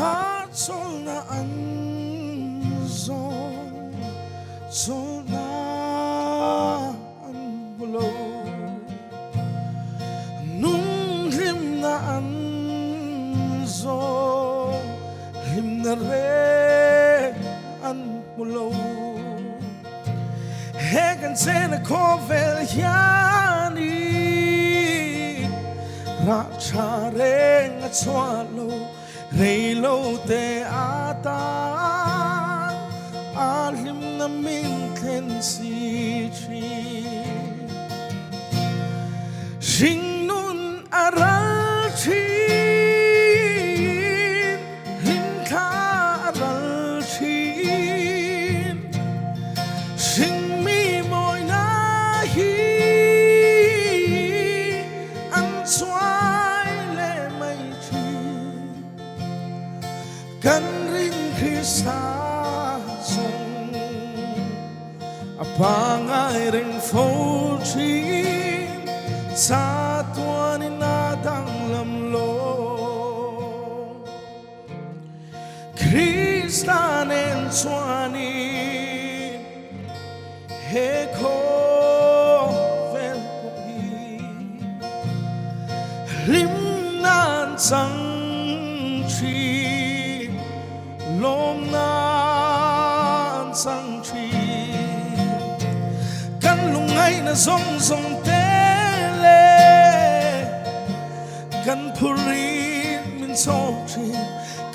hát sol na an zong sol na an bulo nung lim na an zong lim na re an bulo hegan sen ko vel yani ra cha reng swalo rei lo te ata alim na min khen si chi sing nun aral chi hin kha aral chi sing mi moi na hi an swai le mai chi kan ring Krista song apangai ring phô chi sa tuan na Danglamlo Krista nen swani he ko vel pi lim nan sang chi lom nan sang chi kan lungai na zong zong te le kan purin min so chi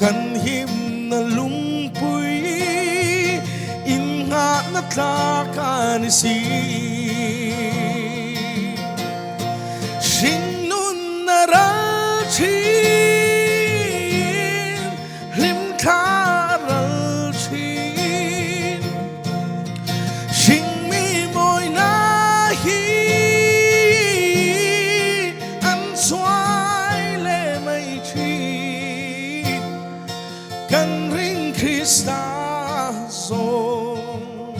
kan him na lung pui in nga na tla kan si sing nun na ra chi lim kha ra chi sing mi moi na hi an swai le mai chi kan ring Krista song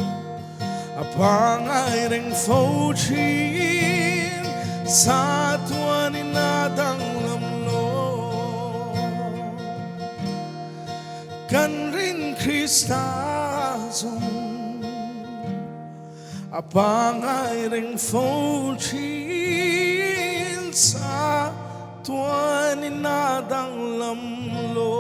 apangai ring phô chi sa tuan na Danglamlo kan ring Krista song apangai ring phô chi sa tuan na Danglamlo